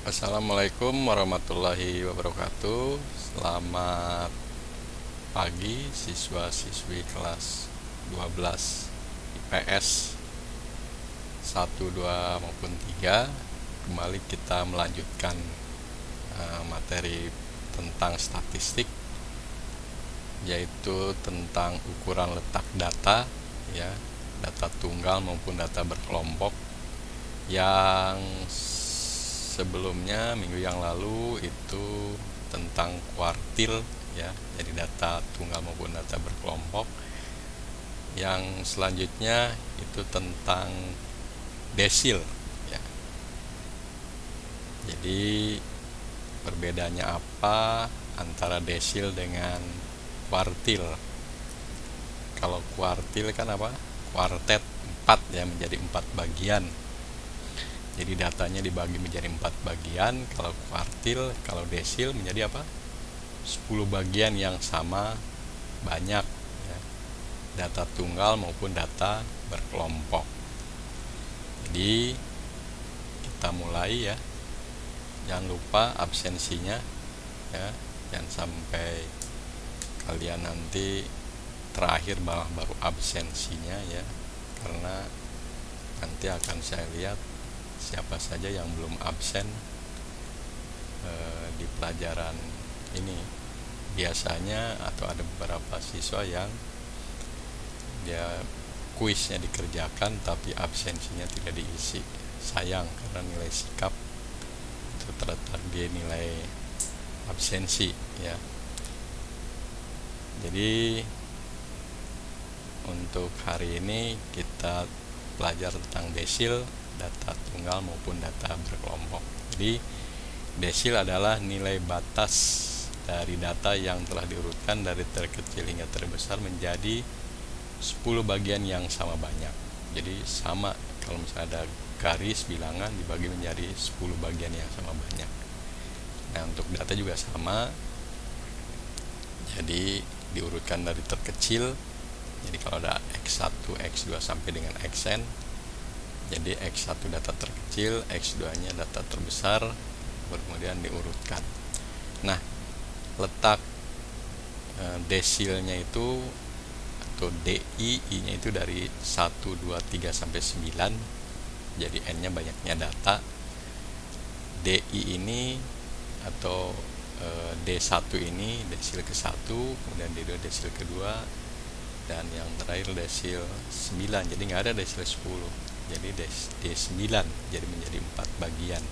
Assalamualaikum warahmatullahi wabarakatuh. Selamat pagi siswa-siswi kelas 12 IPS 1, 2 maupun 3. Kembali kita melanjutkan materi tentang statistik, yaitu tentang ukuran letak data, ya, data tunggal maupun data berkelompok. Yang sebelumnya minggu yang lalu itu tentang kuartil, ya, jadi data tunggal maupun data berkelompok. Yang selanjutnya itu tentang desil, ya. Jadi perbedaannya apa antara desil dengan kuartil? Kalau kuartil kan apa? Kuartet 4, ya, menjadi 4 bagian. Jadi datanya dibagi menjadi 4 bagian. Kalau kuartil, kalau desil menjadi apa? 10 bagian yang sama banyak, ya. Data tunggal maupun data berkelompok. Jadi kita mulai, ya. Jangan lupa absensinya, ya. Jangan sampai kalian nanti terakhir malah baru absensinya, ya. Karena nanti akan saya lihat siapa saja yang belum absen di pelajaran ini. Biasanya atau ada beberapa siswa yang dia kuisnya dikerjakan tapi absensinya tidak diisi. Sayang, karena nilai sikap itu terletak di nilai absensi, ya. Jadi untuk hari ini kita belajar tentang desil, data tunggal maupun data berkelompok. Jadi desil adalah nilai batas dari data yang telah diurutkan dari terkecil hingga terbesar menjadi 10 bagian yang sama banyak. Jadi sama, kalau misalnya ada garis bilangan dibagi menjadi 10 bagian yang sama banyak. Nah, untuk data juga sama. Jadi diurutkan dari terkecil. Jadi kalau ada X1, X2 sampai dengan Xn, jadi X1 data terkecil, X2 nya data terbesar, kemudian diurutkan. Nah, letak desilnya itu atau DI, I nya itu dari 1, 2, 3 sampai 9. Jadi N nya banyaknya data. DI ini atau D1 ini desil ke-1, kemudian D2 desil ke-2, dan yang terakhir desil 9. Jadi nggak ada desil 10. Jadi D9 jadi menjadi 4 bagian.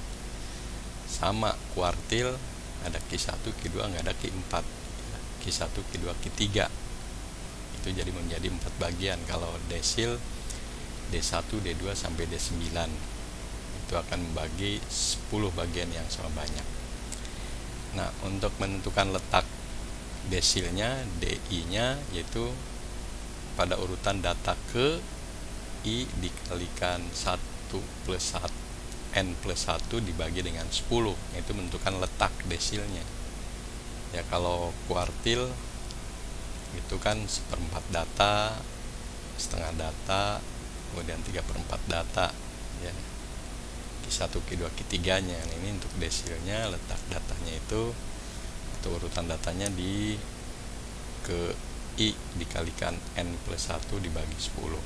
Sama kuartil, ada Q1, Q2, nggak ada Q4. Q1, Q2, Q3 itu jadi menjadi 4 bagian. Kalau desil D1, D2 sampai D9 itu akan membagi 10 bagian yang sama banyak. Nah, untuk menentukan letak desilnya, DI nya yaitu pada urutan data ke I dikalikan 1 plus 1, N plus 1 dibagi dengan 10, itu menentukan letak desilnya. Ya, kalau kuartil itu kan seperempat data, setengah data, kemudian 3/4 data, ya. Q1, Q2, Q3 nya. Ini untuk desilnya, letak datanya itu atau urutan datanya di ke I dikalikan N plus 1 dibagi 10.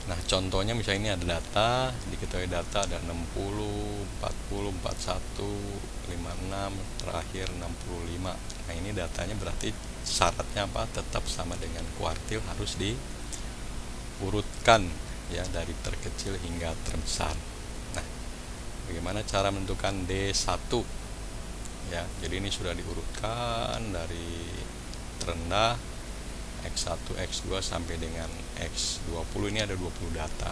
Nah, contohnya misalnya ini ada data, diketahui data ada 60, 40, 41, 56, terakhir 65. Nah, ini datanya berarti syaratnya apa? Tetap sama dengan kuartil, harus diurutkan, ya, dari terkecil hingga terbesar. Nah, bagaimana cara menentukan D1? Ya, jadi ini sudah diurutkan dari terendah X1, X2 sampai dengan X20. Ini ada 20 data.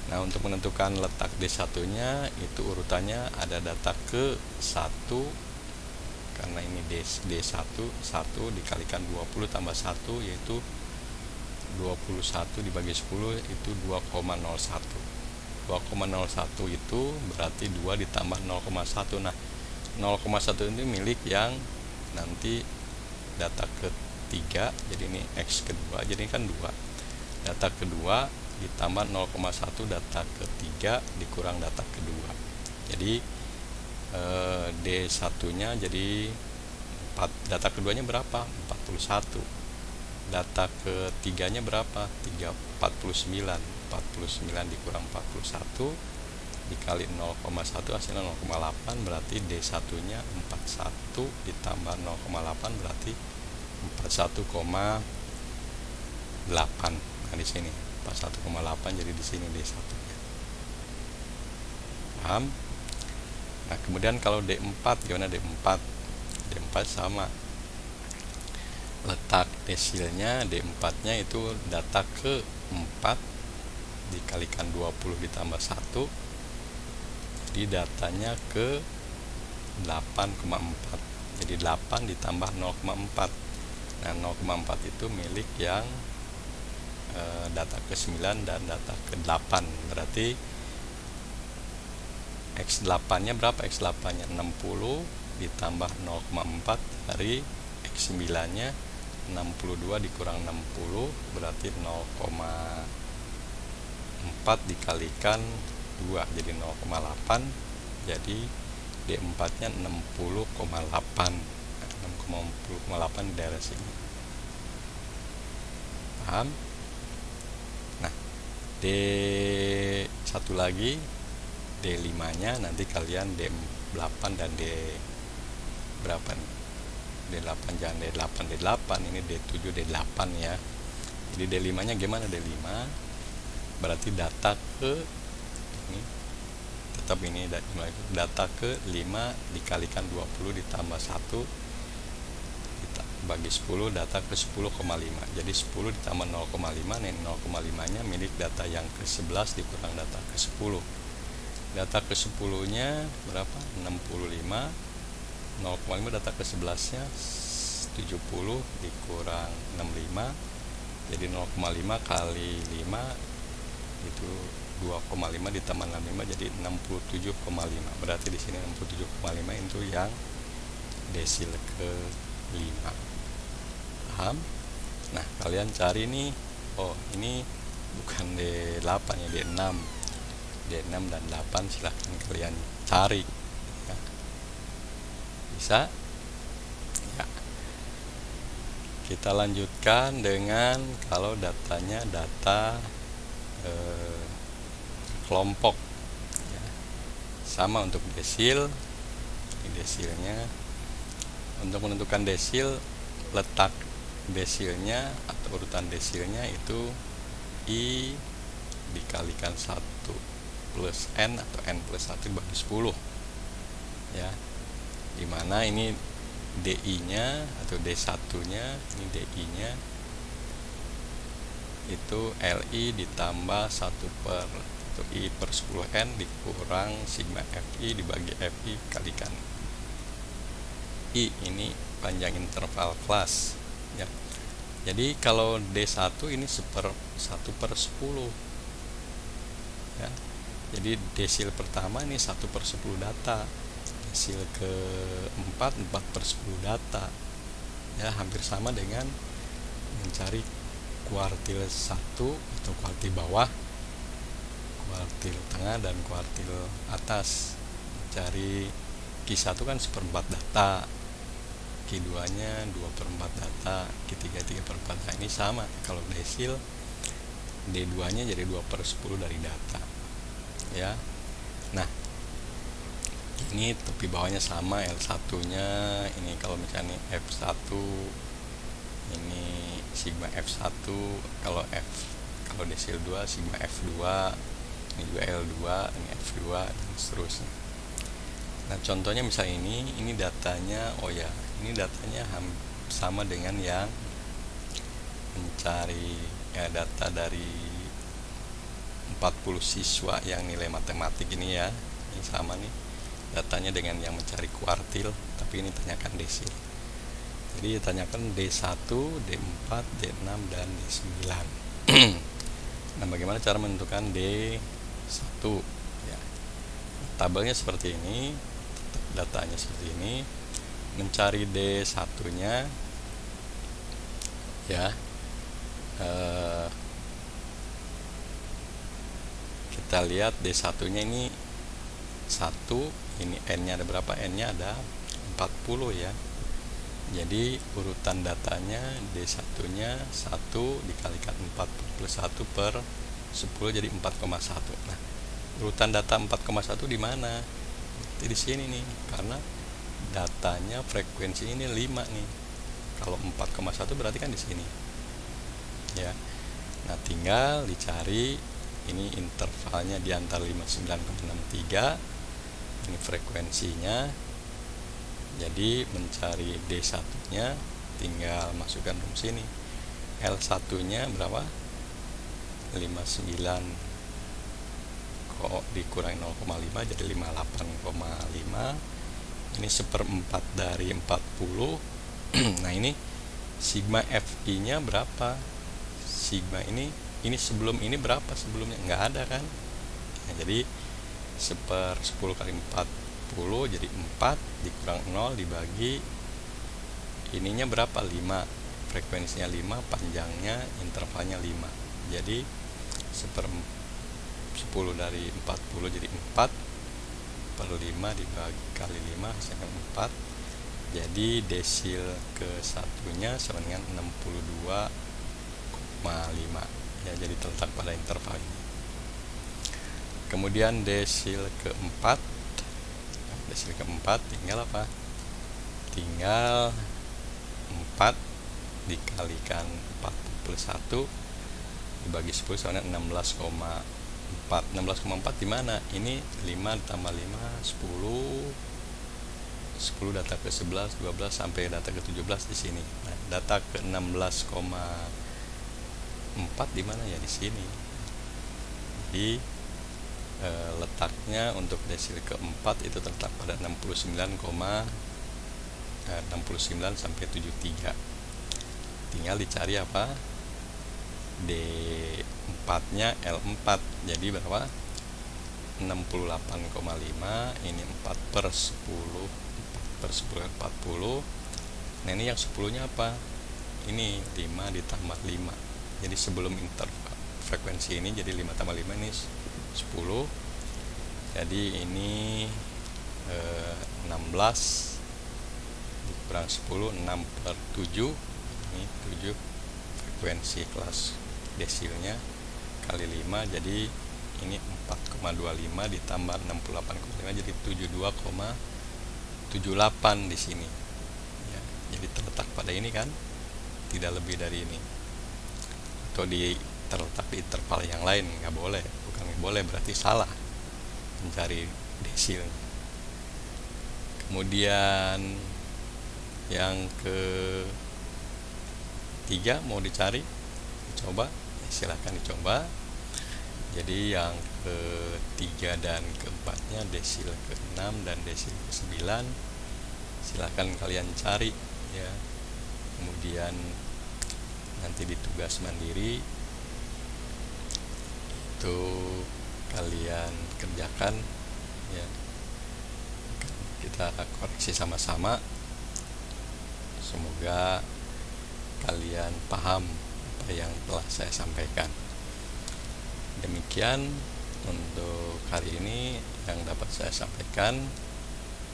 Nah, untuk menentukan letak D1 nya itu urutannya ada data ke 1, karena ini D1 1 dikalikan 20 tambah 1 yaitu 21 dibagi 10 itu 2,01. 2,01 itu berarti 2 ditambah 0,1. Nah, 0,1 ini milik yang nanti data ke-3, jadi ini X kedua, jadi ini kan 2. Data kedua ditambah 0,1 data ke-3 dikurang data kedua. Jadi D1 nya jadi 4, data keduanya berapa? 41. Data ketiganya berapa? 49. 49 dikurang 41 dikali 0,1 hasilnya 0,8, berarti D1 nya 41 ditambah 0,8 berarti 41,8. Nah di sini 41,8, jadi di sini D1 nya. Paham? Nah kemudian kalau D4 gimana? D4 sama, letak desilnya D4 nya itu data ke 4 dikalikan 20 ditambah 1, jadi datanya ke 8,4, jadi 8 ditambah 0,4. Nah 0,4 itu milik yang data ke 9 dan data ke 8, berarti X8 nya berapa? X8 nya 60 ditambah 0,4 dari X9 nya 62 dikurang 60 berarti 0,4 dikalikan 2 jadi 0,8, jadi D4 nya 60,8. 60,8 di daerah sini. Paham? Nah D1 lagi, D5 nya nanti kalian D8 dan D berapa nih? D8, jangan D8, D8 ini D7, D8 ya. Jadi D5 nya gimana? D5 berarti data ke ini tetap ini data ke 5 dikalikan 20 ditambah 1 bagi 10, data ke 10,5. Jadi 10 ditambah 0,5, nih 0,5 nya milik data yang ke 11 dikurang data ke 10. Data ke 10 nya berapa? 65. 0,5 data ke 11 nya 70 dikurang 65, jadi 0,5 kali 5 itu 2,5 ditambah 65 jadi 67,5. Berarti di sini 67,5 itu yang desil ke 5. Paham? Nah, kalian cari nih. Oh, ini bukan D8 ya, D6. D6 dan 8 silahkan kalian cari. Ya. Bisa? Ya. Kita lanjutkan dengan kalau datanya data kelompok ya. Sama untuk desil. Ini desilnya, untuk menentukan desil, letak desilnya atau urutan desilnya itu I dikalikan 1 plus N atau N plus 1 bagi 10 ya, dimana ini DI nya atau D1 nya, ini DI nya itu LI ditambah 1 per atau I per 10N dikurang sigma FI dibagi FI kalikan I, ini panjang interval kelas ya. Jadi kalau D1 ini 1 per 10 ya. Jadi desil pertama ini 1 per 10 data, desil keempat 4 per 10 data ya, hampir sama dengan mencari kuartil 1 atau kuartil bawah, kuartil tengah dan kuartil atas. Mencari Q1 kan 1/4 data, Q2 nya 2/4 data, Q3 3/4. Nah ini sama, kalau desil D2 nya jadi 2 per 10 dari data ya. Nah ini tepi bawahnya sama, L1 nya ini kalau misalnya F1 ini sigma F1, kalau desil 2 sigma F2, ini juga L2, ini F2 dan seterusnya. Nah contohnya misalnya ini datanya, oh ya ini datanya sama dengan yang mencari data dari 40 siswa yang nilai matematik ini ya, ini sama nih datanya dengan yang mencari kuartil, tapi ini tanyakan desil. Jadi tanyakan D1, D4, D6 dan D9. Nah bagaimana cara menentukan D1 ya. Tabelnya seperti ini, datanya seperti ini. Mencari D1 nya ya, kita lihat D1 nya ini ini n-nya ada berapa? N-nya ada 40 ya. Jadi urutan datanya D1 nya 1 dikalikan 40 plus 1 per 10 jadi 4,1. Nah, urutan data 4,1 di mana? Di sini nih, karena datanya frekuensi ini 5 nih. Kalau 4,1 berarti kan di sini. Ya. Nah, tinggal dicari ini intervalnya di antara 59,63. Ini frekuensinya. Jadi mencari D1 nya tinggal masukkan rumus ini. L1 nya berapa? 59 kok dikurangi 0,5 jadi 58,5. Ini 1/4 dari 40. Nah, ini sigma FI nya berapa? Sigma ini sebelum ini berapa sebelumnya? Nggak ada kan? Nah, jadi 1/10 kali 40 jadi 4 dikurang 0 dibagi ininya berapa? 5. Frekuensinya 5, panjangnya intervalnya 5. Jadi 1/10 dari 40 jadi 4 per 5 dibagi kali 5 hasilnya 4. Jadi desil ke satunya sama dengan 62,5 ya, jadi terletak pada interval ini. Kemudian desil keempat tinggal apa? Tinggal 4 dikalikan 40 plus 1 dibagi 10 sama dengan 16,4. 16,4 di mana? Ini 5 ditambah 5 10 data ke 11 12 sampai data ke 17 di sini. Nah, data ke 16,4 di mana ya? Di sini. Jadi letaknya untuk desil keempat itu terletak pada 69 sampai 73. Tinggal dicari apa? D4 nya L4 jadi berapa? 68,5. Ini 4/10 40. Nah, ini yang 10 nya apa? Ini 5 ditambah 5. Jadi sebelum interval frekuensi ini jadi 5 tambah 5 ini 10. Jadi ini 16 dikurang 10 6/7. Ini 7 frekuensi kelas desilnya kali 5 jadi ini 4,25 ditambah 68,5 jadi 72,78 di sini ya. Jadi terletak pada ini kan, tidak lebih dari ini. Atau terletak di interval yang lain, nggak boleh. Bukan nggak boleh, berarti salah mencari desil. Kemudian yang ketiga mau dicari, coba silahkan dicoba. Jadi yang ketiga dan keempatnya desil ke-6 dan desil ke-9 silahkan kalian cari ya. Kemudian nanti di tugas mandiri itu kalian kerjakan ya, kita koreksi sama-sama. Semoga kalian paham apa yang telah saya sampaikan. Demikian untuk hari ini yang dapat saya sampaikan.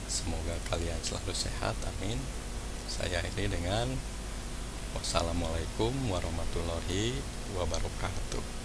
Semoga kalian selalu sehat, amin. Saya akhiri dengan wassalamualaikum warahmatullahi wabarakatuh.